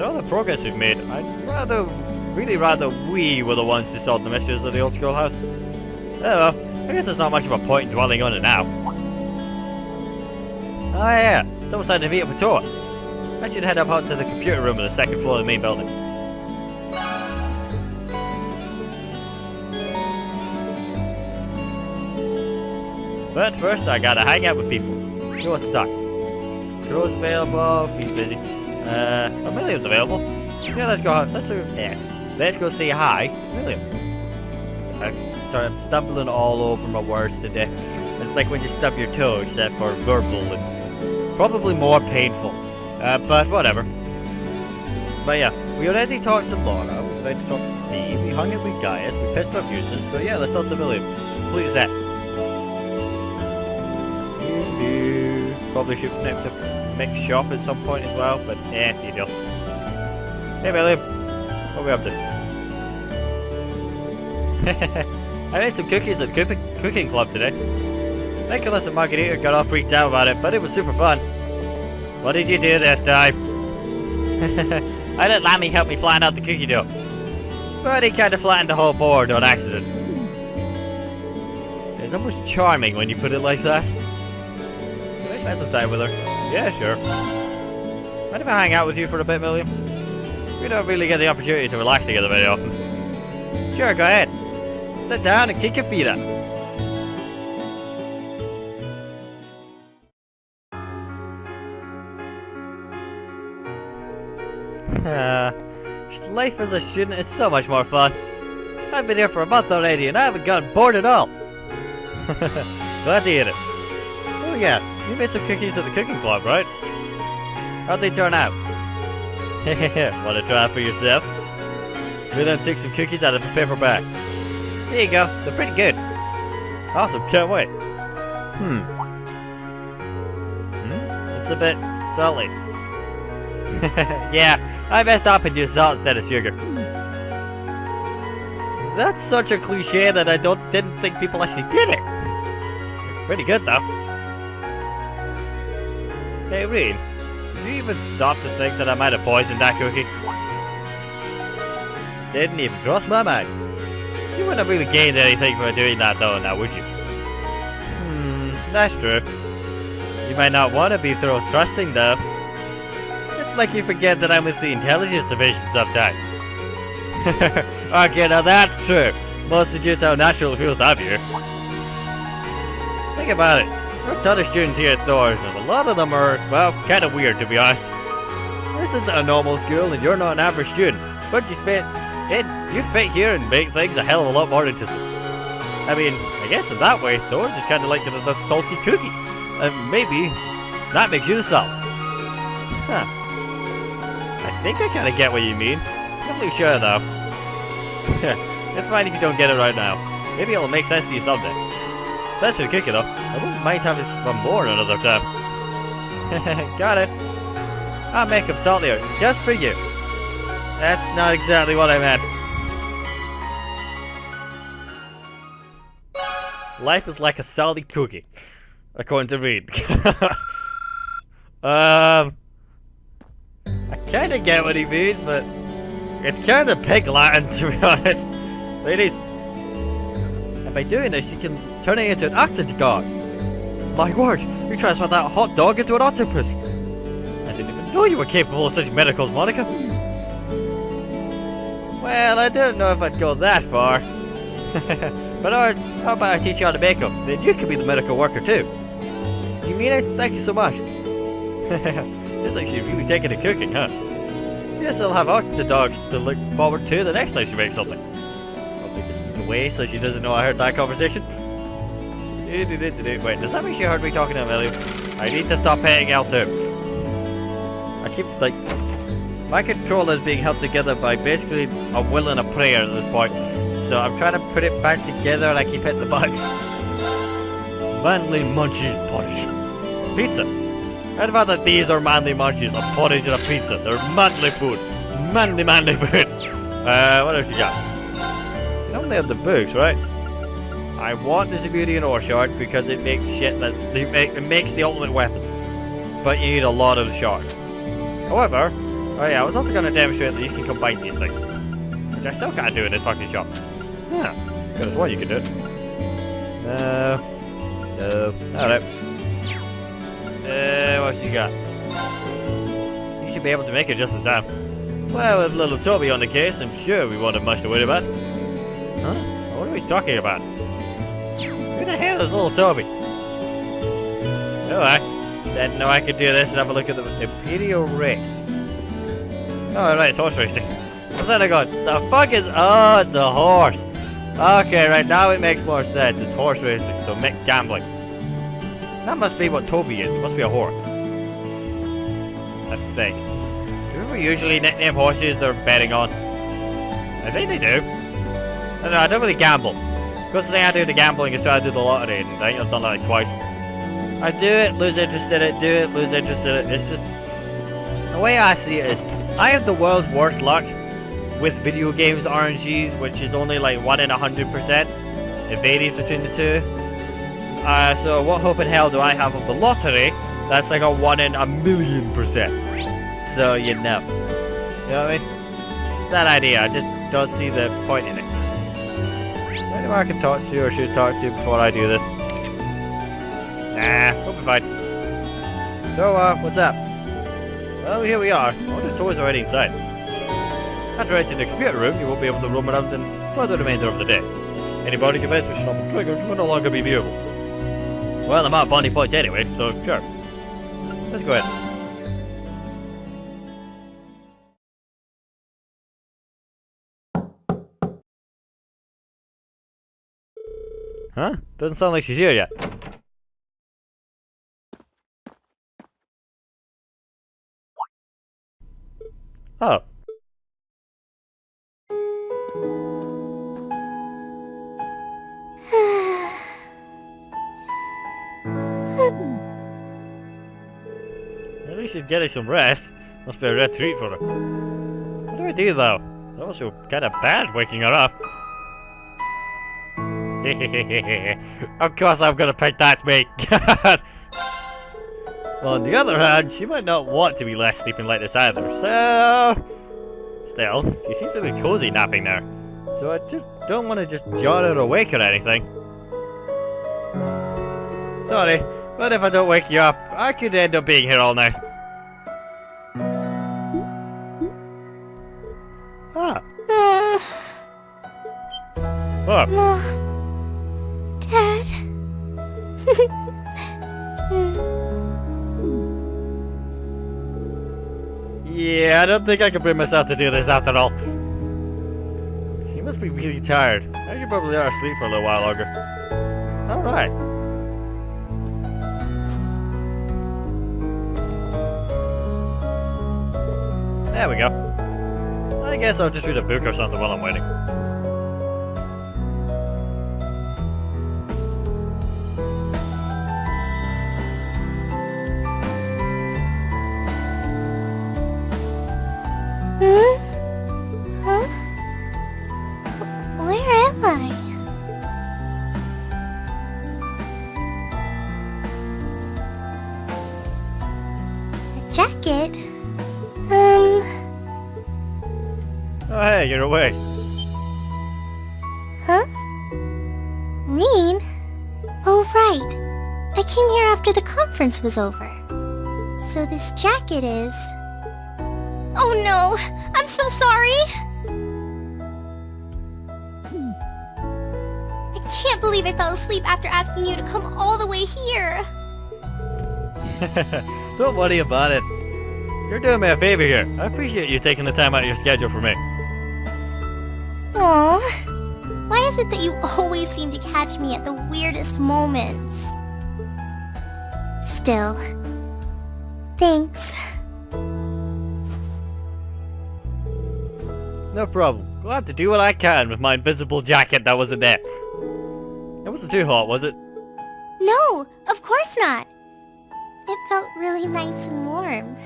after all the progress we've made, I'd really rather we were the ones to solve the mysteries of the old schoolhouse. Oh well, I guess there's not much of a point in dwelling on it now. Oh yeah, it's almost time to meet up with Tor. I should head up out to the computer room on the second floor of the main building. But first, I gotta hang out with people. Who wants to talk? Crow's available, he's busy. William's available. Yeah, let's go say hi, William. I'm stumbling all over my words today. It's like when you stub your toe, except for verbal and probably more painful. But whatever. But yeah, we already talked to Laura, we already talked to me, we hung out with Gaius, we pissed off uses, so yeah, let's talk to William. Please that. Probably should connect to Mick's shop at some point as well, but you know. Hey William, what are we up to? I made some cookies at the cooking club today. Nicholas and Margarita got all freaked out about it, but it was super fun. What did you do this time? I let Lammy help me flatten out the cookie dough, but he kind of flattened the whole board on accident. It's almost charming when you put it like that. Can I spend some time with her? Yeah, sure. Mind if I hang out with you for a bit, William? We don't really get the opportunity to relax together very often. Sure, go ahead. Sit down and kick your feet up. Life as a student is so much more fun. I've been here for a month already and I haven't gotten bored at all. Glad to hear it. Oh yeah, you made some cookies at the cooking club, right? How'd they turn out? Want to try it for yourself? We then took some cookies out of a paper bag. There you go, they're pretty good. Awesome, can't wait. It's a bit salty. Yeah, I messed up and used salt instead of sugar. That's such a cliche that I didn't think people actually did it. It's pretty good though. Hey Reed, did you even stop to think that I might have poisoned that cookie? Didn't even cross my mind. You wouldn't have really gained anything from doing that though, now would you? That's true. You might not want to be so trusting though. It's like you forget that I'm with the intelligence division sometimes. Okay, now that's true. Mostly just how natural it feels to have here. Think about it. There are a ton of students here at Thor's, and a lot of them are, well, kind of weird to be honest. This isn't a normal school, and you're not an average student, but you fit here and make things a hell of a lot more interesting. I mean, I guess in that way, Thor's is kind of like a salty cookie, and maybe that makes you the salt. Huh. I think I kind of get what you mean. Not really sure though. It's fine if you don't get it right now. Maybe it'll make sense to you someday. That's your cookie though. I wouldn't mind having some more another time. Got it. I'll make them saltier, just for you. That's not exactly what I meant. Life is like a salty cookie, according to Reed. I kinda get what he means, but it's kinda pig Latin to be honest. Ladies, and by doing this you can turn it into an octagon. My word, you transformed that hot dog into an octopus. I didn't even know you were capable of such miracles, Monica. Well, I don't know if I'd go that far. But how about I teach you how to make them? Then you could be the miracle worker too. You mean it? Thank you so much. Seems like she's really taking to cooking, huh? Guess I'll have octadogs to look forward to the next time she makes something. Probably just sneak away so she doesn't know I heard that conversation. Wait, does that mean she heard me talking to Amelia? I need to stop paying L2. I keep, like... My controller's being held together by basically a will and a prayer at this point. So I'm trying to put it back together and I keep hitting the bugs. Manly munchies porridge. Pizza. I'd rather these are manly munchies, a porridge and a pizza. They're manly food. Manly food. What else you got? You only have the books, right? I want this beauty and ore shard because it makes shit it makes the ultimate weapons. But you need a lot of the shards. However, Oh yeah, I was also gonna demonstrate that you can combine these things. Which I still can't do in this fucking shop. Yeah, could have sworn you could do it. No. No. Alright. What you got? You should be able to make it just in time. Well, with little Toby on the case, I'm sure we won't have much to worry about. Huh? What are we talking about? Who the hell is little Toby? Oh, I didn't know I could do this and have a look at the Imperial Race. Oh, right, it's horse racing. What's that I got? The fuck is... Oh, it's a horse. Okay, right, now it makes more sense. It's horse racing, so mixed gambling. That must be what Toby is. It must be a horse. I think. Do we usually nickname horses they're betting on? I think they do. I don't know, I don't really gamble. Because the thing I do to gambling is try to do the lottery, and I think I've done that like twice. I do it, lose interest in it, do it, lose interest in it. It's just... The way I see it is, I have the world's worst luck with video games RNGs, which is only like 1 in 100%. It varies between the two. So what hope in hell do I have of the lottery? That's like a 1 in 1,000,000%. So you know. You know what I mean? That idea, I just don't see the point in it. Anyone I can talk to or should talk to before I do this? Nah, we'll be fine. So, what's up? Well, here we are. All the toys are already inside. After entering the computer room, you won't be able to roam around for the remainder of the day. Anybody convinced with stop triggers will no longer be viewable. Well, I'm out of bounty points anyway, so sure. Let's go ahead. Huh? Doesn't sound like she's here yet. Oh. At least she's getting some rest. Must be a rare treat for her. What do I do though? It's also kind of bad waking her up. Of course I'm gonna pick that's me. Well, on the other hand, she might not want to be left sleeping like this either, so... Still, she seems really cozy napping there. So I just don't want to just jar her awake or anything. Sorry, but if I don't wake you up, I could end up being here all night. Ah. What? Dad. Yeah, I don't think I can bring myself to do this after all. She must be really tired. I should probably let her sleep for a little while longer. Alright. There we go. I guess I'll just read a book or something while I'm waiting. Huh? Where am I? A jacket? Oh hey, you're awake. Huh? Reen? Oh, right. I came here after the conference was over. So this jacket is... Oh no! I'm so sorry! I can't believe I fell asleep after asking you to come all the way here. Don't worry about it. You're doing me a favor here. I appreciate you taking the time out of your schedule for me. Aww. Why is it that you always seem to catch me at the weirdest moments? Still, thanks. No problem. Glad to do what I can with my invisible jacket that wasn't there. It wasn't too hot, was it? No, of course not. It felt really nice and warm.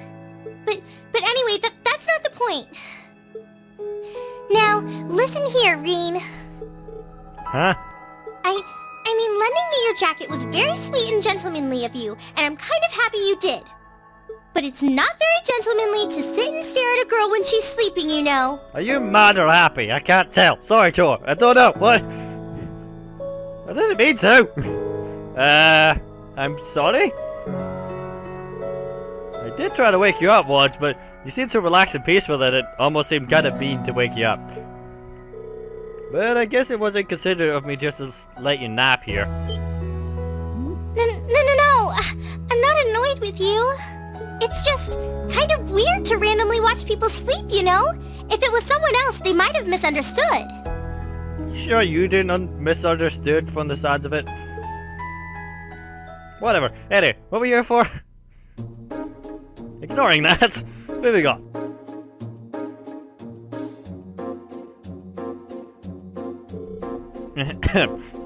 But anyway, that's not the point. Now, listen here, Reen. Huh? I mean, lending me your jacket was very sweet and gentlemanly of you, and I'm kind of happy you did. but it's not very gentlemanly to sit and stare at a girl when she's sleeping, you know. Are you mad or happy? I can't tell. Sorry, Tor. I don't know. What? I didn't mean to. I'm sorry? I did try to wake you up once, but you seemed so relaxed and peaceful that it almost seemed kind of mean to wake you up. But I guess it wasn't considerate of me just to let you nap here. No. I'm not annoyed with you. It's just kind of weird to randomly watch people sleep, you know? If it was someone else, they might have misunderstood. You sure you didn't misunderstood from the sounds of it? Whatever. Anyway, what were you here for? Ignoring that, moving on.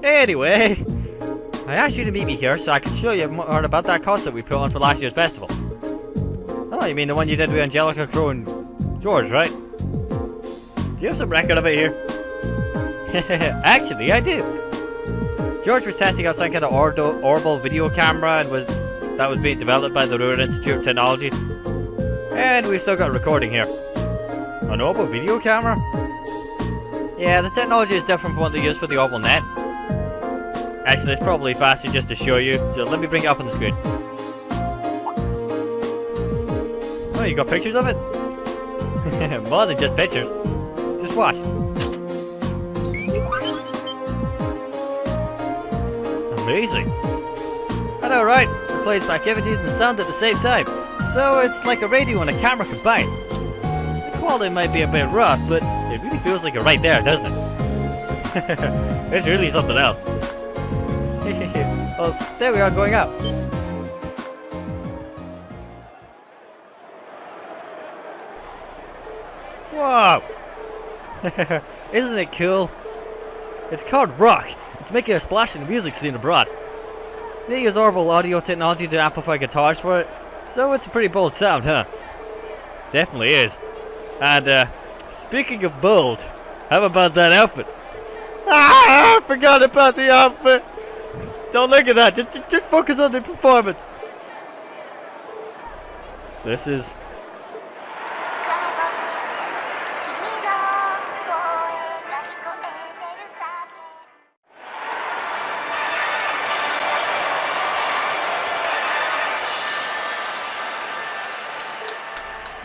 Anyway, I asked you to meet me here so I can show you more about that concert we put on for last year's festival. Oh, you mean the one you did with Angelica, Crow, and George, right? Do you have some record of it here? Actually, I do. George was testing out some kind of orbital video camera and that was being developed by the Ruhr Institute of Technology. And we've still got a recording here. An orbital video camera? Yeah, the technology is different from what they use for the orbital net. Actually, it's probably faster just to show you, so let me bring it up on the screen. Oh, you got pictures of it? More than just pictures. Just watch. Amazing. I know, right? It plays activities and sound at the same time. So it's like a radio and a camera combined. The quality might be a bit rough, but it really feels like you're right there, doesn't it? It's really something else. Well, there we are going up. Wow! Isn't it cool? It's called rock. It's making a splash in the music scene abroad. They use orbital audio technology to amplify guitars for it, so it's a pretty bold sound, huh? Definitely is. And speaking of bold, how about that outfit? Ah, I forgot about the outfit. Don't look at that. Just focus on the performance. This is.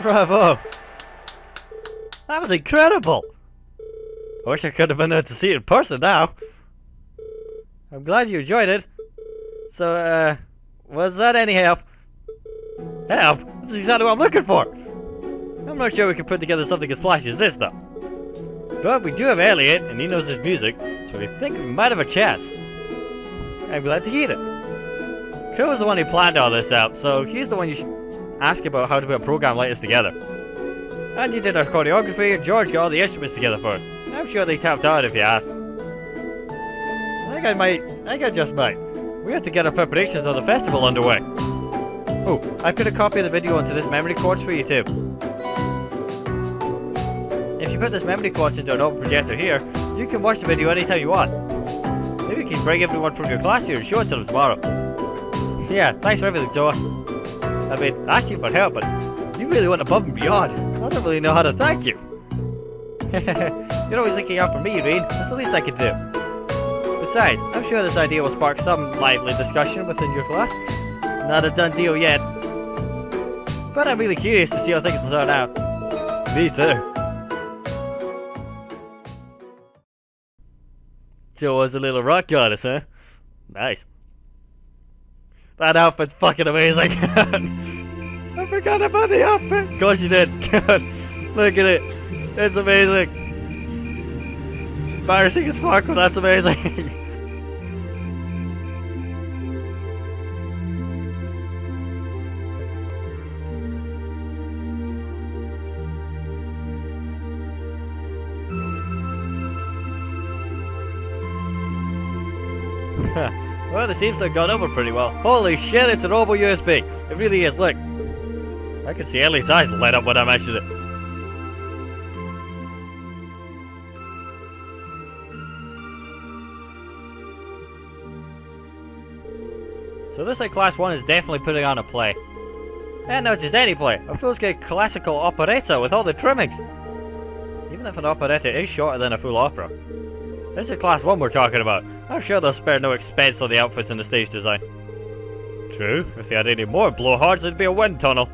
Bravo! That was incredible! I wish I could have been there to see it in person now. I'm glad you enjoyed it. So, was that any help? Help? That's exactly what I'm looking for! I'm not sure we can put together something as flashy as this, though. But we do have Elliot, and he knows his music, so we think we might have a chance. I'm glad to hear it. Crow was the one who planned all this out, so he's the one you should ask about how to put a program like this together. And you did our choreography, and George got all the instruments together for us. I'm sure they tapped out if you asked. I think I just might. We have to get our preparations of the festival underway. Oh, I put a copy of the video onto this memory card for you too. If you put this memory card into an open projector here, you can watch the video anytime you want. Maybe you can bring everyone from your class here and show it to them tomorrow. Yeah, thanks for everything, Joa. I mean, I asked you for help, but you really went above and beyond. I don't really know how to thank you. You're always looking out for me, Reed. That's the least I can do. Besides, I'm sure this idea will spark some lively discussion within your class. Not a done deal yet. But I'm really curious to see how things will turn out. Me too. Joe was a little rock goddess, huh? Nice. That outfit's fucking amazing. I forgot about the outfit. Of course you did. God, look at it. It's amazing. Embarrassing as fuck, but that's amazing. Well, it seems to have gone over pretty well. Holy shit, it's an orbital USB. It really is, look. I can see Ellie's eyes light up when I mention it. So this like class 1 is definitely putting on a play. And not just any play, a full-scale classical operetta with all the trimmings. Even if an operetta is shorter than a full opera. This is Class 1 we're talking about. I'm sure they'll spare no expense on the outfits and the stage design. True, if they had any more blowhards, it'd be a wind tunnel.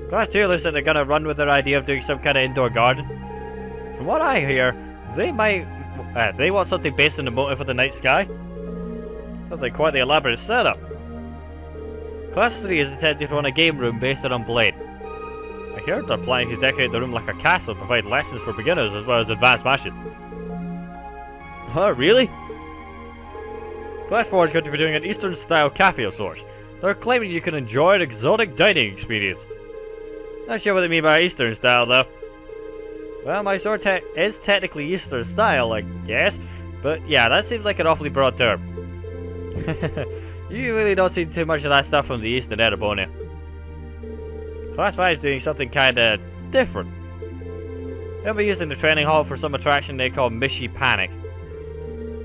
Class 2 looks like they're gonna run with their idea of doing some kind of indoor garden. From what I hear, they want something based on the motif of the night sky. Sounds like quite the elaborate setup. Class 3 is intended to run a game room based on Blade. I hear they're planning to decorate the room like a castle and provide lessons for beginners as well as advanced matches. Huh, really? Class 4 is going to be doing an Eastern style cafe of sorts. They're claiming you can enjoy an exotic dining experience. Not sure what they mean by Eastern style though. Well, my sword is technically Eastern style, I guess. But yeah, that seems like an awfully broad term. You really don't see too much of that stuff from the East in Erebonia. Class 5 is doing something kinda different. They'll be using the training hall for some attraction they call Mishy Panic.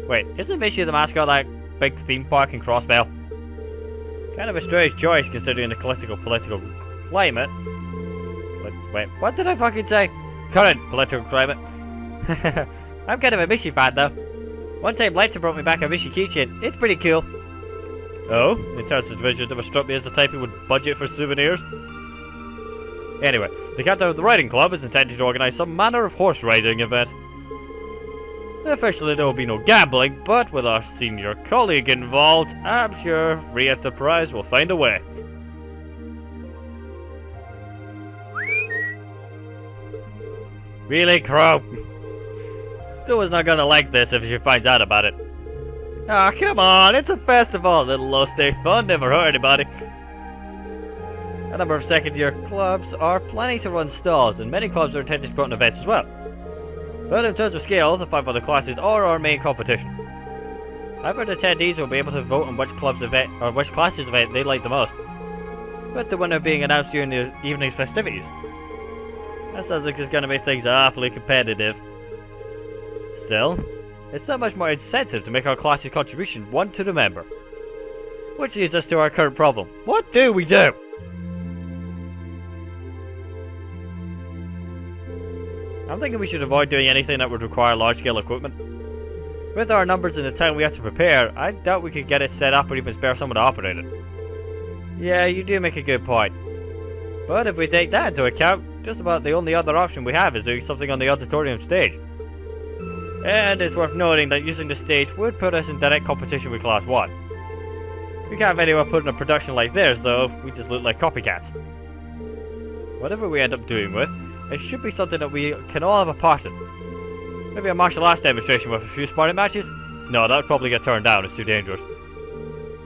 Wait, isn't Mishy the mascot of that big theme park in Crossbell? Kind of a strange choice considering the political climate. Wait, what did I fucking say? Current political climate. I'm kind of a Mishy fan though. One time Lighter brought me back a Mishy keychain. It's pretty cool. Oh? In terms of divisions, never struck me as the type who would budget for souvenirs. Anyway, the captain of the riding club is intended to organise some manner of horse riding event. Officially there will be no gambling, but with our senior colleague involved, I'm sure Free Enterprise will find a way. Really, Crow? Dua's not gonna like this if she finds out about it. Ah, come on, it's a festival, little low-stakes fun, never hurt anybody. A number of second-year clubs are planning to run stalls, and many clubs are intended to put on events as well. But in terms of scale, the 5 other classes are our main competition. I've heard attendees will be able to vote on which classes event they like the most, with the winner being announced during the evening's festivities. That sounds like it's going to make things awfully competitive. Still, it's not much more incentive to make our class's contribution one to remember. Which leads us to our current problem. What do we do? I'm thinking we should avoid doing anything that would require large-scale equipment. With our numbers in the time we have to prepare, I doubt we could get it set up or even spare someone to operate it. Yeah, you do make a good point. But if we take that into account, just about the only other option we have is doing something on the auditorium stage. And it's worth noting that using the stage would put us in direct competition with Class 1. We can't have anyone put in a production like theirs though, we just look like copycats. Whatever we end up doing with, it should be something that we can all have a part in. Maybe a martial arts demonstration with a few sparring matches? No, that would probably get turned down, it's too dangerous.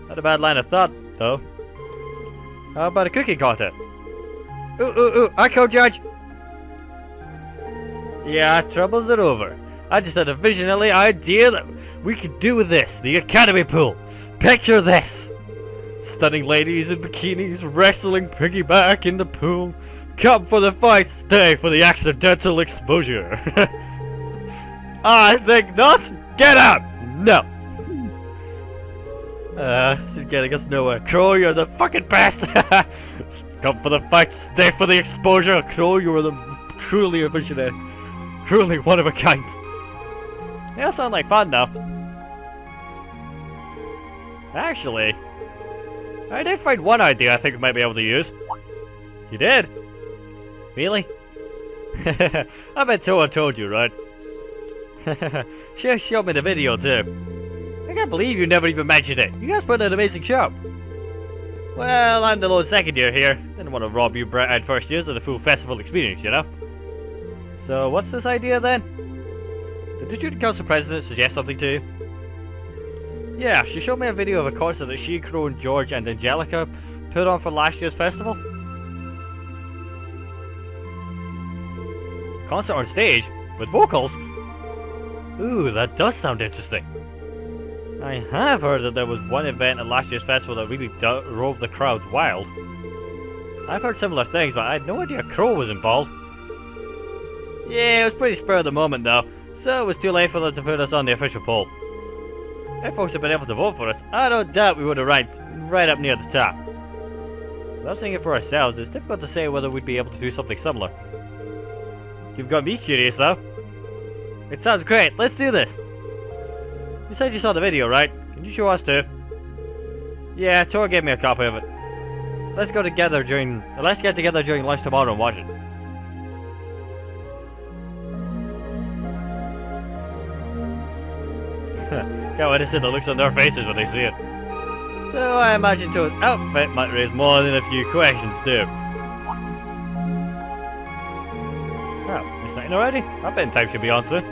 Not a bad line of thought, though. How about a cooking contest? Ooh, I co-judge! Yeah, troubles are over. I just had a visionary idea that we could do with this, the academy pool. Picture this! Stunning ladies in bikinis wrestling piggyback in the pool. Come for the fight, stay for the accidental exposure. I think not. Get out! No. This is getting us nowhere. Crow, you're the fucking best. Come for the fight, stay for the exposure. Crow, you are truly a visionary. Truly one of a kind. They all sound like fun now. Actually, I did find one idea I think we might be able to use. You did? Really? I bet someone told you, right? She showed me the video too. I can't believe you never even mentioned it. You guys put on an amazing show. Well, I'm the lone second year here. Didn't want to rob you bright-eyed first years of the full festival experience, you know? So what's this idea then? Did the student council president suggest something to you? Yeah, she showed me a video of a concert that she, Crow, and George and Angelica put on for last year's festival. Concert on stage? With vocals? Ooh, that does sound interesting. I have heard that there was one event at last year's festival that really drove the crowds wild. I've heard similar things, but I had no idea Crow was involved. Yeah, it was pretty spur of the moment though, so it was too late for them to put us on the official poll. If folks had been able to vote for us, I don't doubt we would have ranked right up near the top. Without seeing it for ourselves, it's difficult to say whether we'd be able to do something similar. You've got me curious, though. It sounds great. Let's do this. You said you saw the video, right? Can you show us too? Yeah, Tor gave me a copy of it. Let's get together during lunch tomorrow and watch it. Can't wait to see the looks on their faces when they see it. So I imagine Toad's outfit might raise more than a few questions too. Oh, it's 9 already? I bet time should be on soon.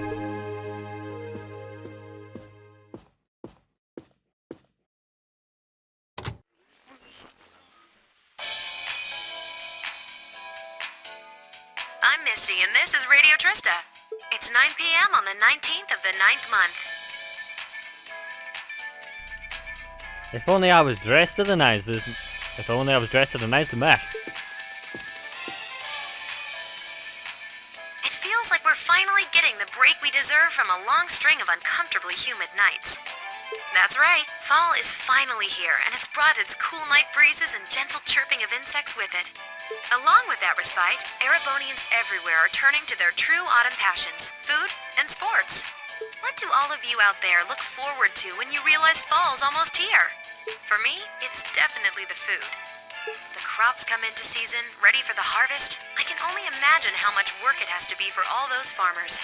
I'm Misty, and this is Radio Trista. It's 9 p.m. on the 19th of the 9th month. If only I was dressed to the nines. If only I was dressed to the nines to match. It feels like we're finally getting the break we deserve from a long string of uncomfortably humid nights. That's right, fall is finally here, and it's brought its cool night breezes and gentle chirping of insects with it. Along with that respite, Erebonians everywhere are turning to their true autumn passions, food and sports. What do all of you out there look forward to when you realize fall's almost here? For me, it's definitely the food. The crops come into season, ready for the harvest. I can only imagine how much work it has to be for all those farmers.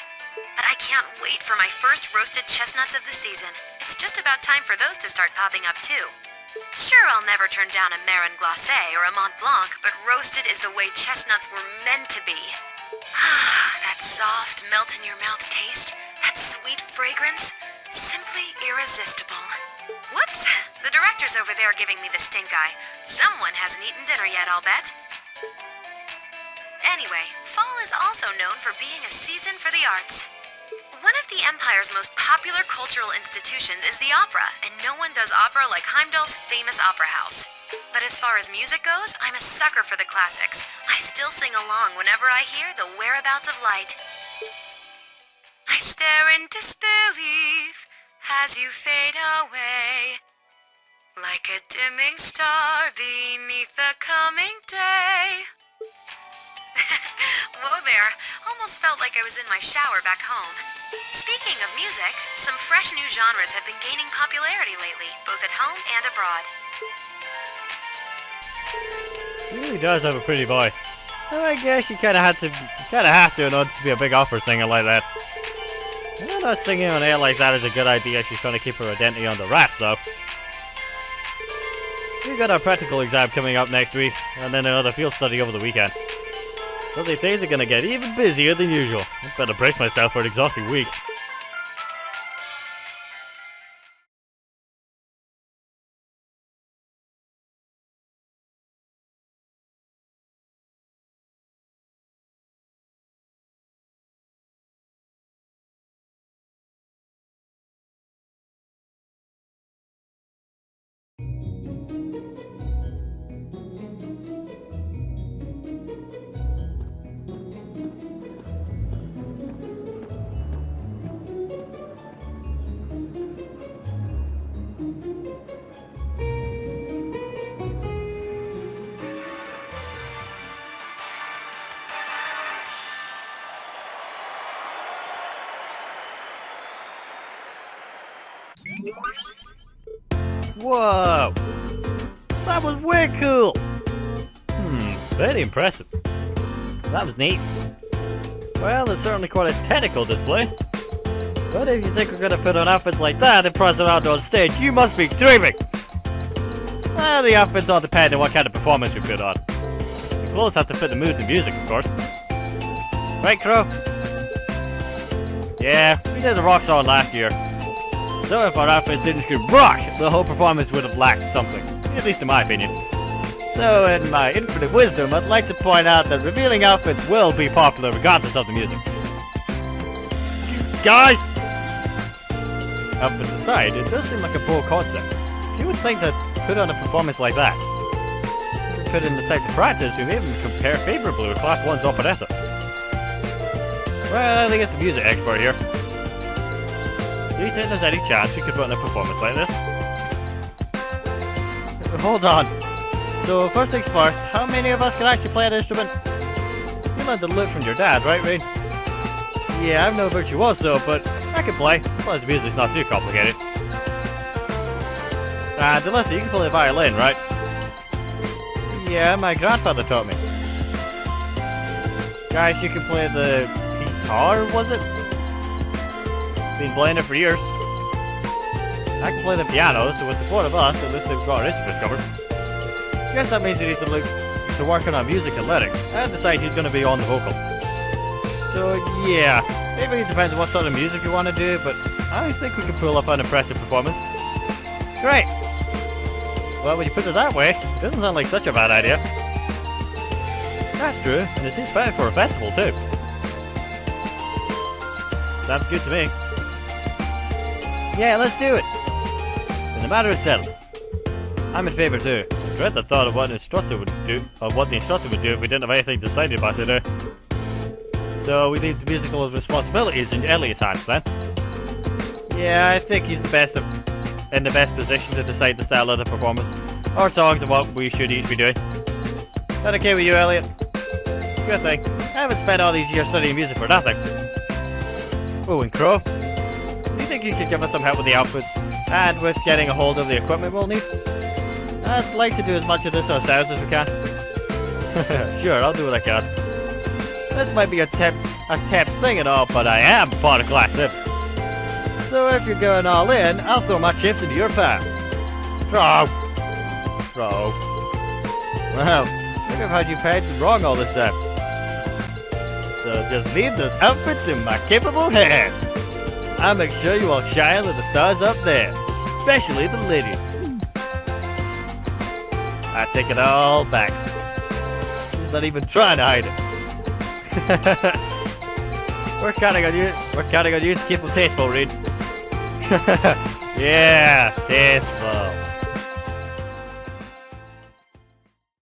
But I can't wait for my first roasted chestnuts of the season. It's just about time for those to start popping up too. Sure, I'll never turn down a Marron Glacé or a Mont Blanc, but roasted is the way chestnuts were meant to be. That soft, melt-in-your-mouth taste, that sweet fragrance, simply irresistible. Whoops! The director's over there giving me the stink eye. Someone hasn't eaten dinner yet, I'll bet. Anyway, fall is also known for being a season for the arts. One of the Empire's most popular cultural institutions is the opera, and no one does opera like Heimdall's famous opera house. But as far as music goes, I'm a sucker for the classics. I still sing along whenever I hear The Whereabouts of Light. I stare in disbelief as you fade away, like a dimming star beneath the coming day. Whoa there, almost felt like I was in my shower back home. Speaking of music, some fresh new genres have been gaining popularity lately, both at home and abroad. He really does have a pretty voice. Well, I guess you kinda have to in order to be a big opera singer like that. I don't know, singing on air like that is a good idea. She's trying to keep her identity on the raps, though. We've got our practical exam coming up next week, and then another field study over the weekend. Those days are gonna get even busier than usual. I better brace myself for an exhausting week. Whoa! That was way cool! Very impressive. That was neat. Well, it's certainly quite a technical display. But if you think we're gonna put on outfits like that and press around on stage, you must be dreaming! Well, the outfits all depend on what kind of performance we put on. The clothes have to fit the mood and the music, of course. Right, Crow? Yeah, we did the rock song last year. So if our outfits didn't scream rock, the whole performance would have lacked something. At least in my opinion. So in my infinite wisdom, I'd like to point out that revealing outfits will be popular regardless of the music. Guys! Outfits aside, it does seem like a bold concept. You would think that put on a performance like that, if we put in the type of practice, we may even compare favorably with Class 1's operetta. Well, I think it's the music expert here. Do you think there's any chance we could put on a performance like this? Hold on. So first things first, how many of us can actually play an instrument? You learned the lute from your dad, right, Rain? Yeah, I'm no virtuoso, but I can play. As long as the music's not too complicated. And Alyssa, you can play the violin, right? Yeah, my grandfather taught me. Guys, you can play the sitar, was it? Been playing it for years. I can play the piano, so with the four of us, at least we've got our instruments covered. Guess that means we need to look to work on our music and lyrics, and decide who's going to be on the vocal. So yeah, it really depends on what sort of music you want to do, but I think we can pull up an impressive performance. Great! Well, when you put it that way, it doesn't sound like such a bad idea. That's true, and it seems fitting for a festival too. Sounds good to me. Yeah, let's do it! Then the matter is settled. I'm in favour too. I dread the thought of what the instructor would do if we didn't have anything decided by today. So we leave the musical responsibilities in Elliot's hands then. Yeah, I think he's in the best position to decide the style of the performance, or songs and what we should each be doing. Is that okay with you, Elliot? Good thing. I haven't spent all these years studying music for nothing. Oh, and Crow? Do you think you could give us some help with the outputs, and with getting a hold of the equipment we'll need? I'd like to do as much of this ourselves as we can. Sure, I'll do what I can. This might be a tep thing and all, but I am part of Class Imp. So if you're going all in, I'll throw my chips into your path. Crow! Wow, look at how you pegged wrong all this time. So just leave those outfits in my capable hands. I'll make sure you all shine like the stars up there, especially the ladies. I take it all back. He's not even trying to hide it. We're counting on you to keep them tasteful, Reed. Yeah, tasteful.